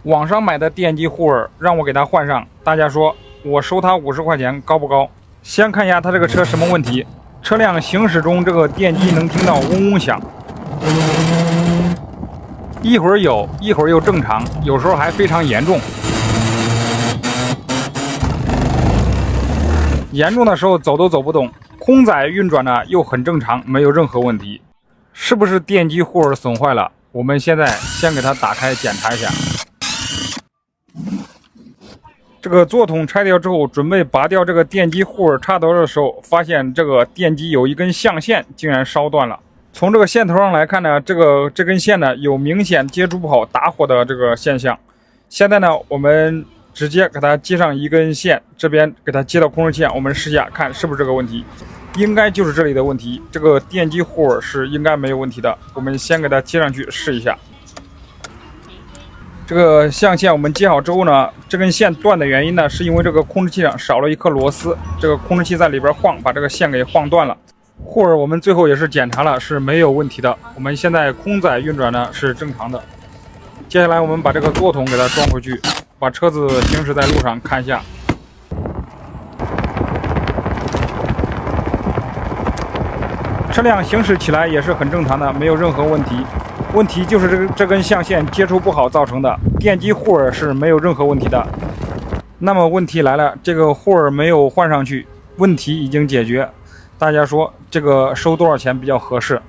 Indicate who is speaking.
Speaker 1: 网上买的电机护耳让我给它换上，大家说我收它50块钱高不高？先看一下它这个车什么问题。车辆行驶中，这个电机能听到嗡嗡响，一会儿有，一会儿又正常，有时候还非常严重。严重的时候走都走不动，空载运转呢又很正常，没有任何问题。是不是电机护耳损坏了？我们现在先给它打开检查一下。这个座筒拆掉之后，准备拔掉这个电机护耳插头的时候，发现这个电机有一根象线竟然烧断了。从这个线头上来看呢，这根线呢有明显接触不好打火的这个现象。现在呢，我们直接给它接上一根线，这边给它接到控制器上，我们试一下看是不是这个问题。应该就是这里的问题，这个电机护耳是应该没有问题的。我们先给它接上去试一下。这个象线我们接好之后呢，这根线断的原因呢，是因为这个控制器上少了一颗螺丝，这个控制器在里边晃，把这个线给晃断了。护耳我们最后也是检查了，是没有问题的。我们现在空载运转呢是正常的。接下来我们把这个座筒给它装回去，把车子行驶在路上看一下。车辆行驶起来也是很正常的，没有任何问题。问题就是这根象线接触不好造成的，电机护耳是没有任何问题的。那么问题来了，这个护耳没有换上去，问题已经解决。大家说这个收多少钱比较合适？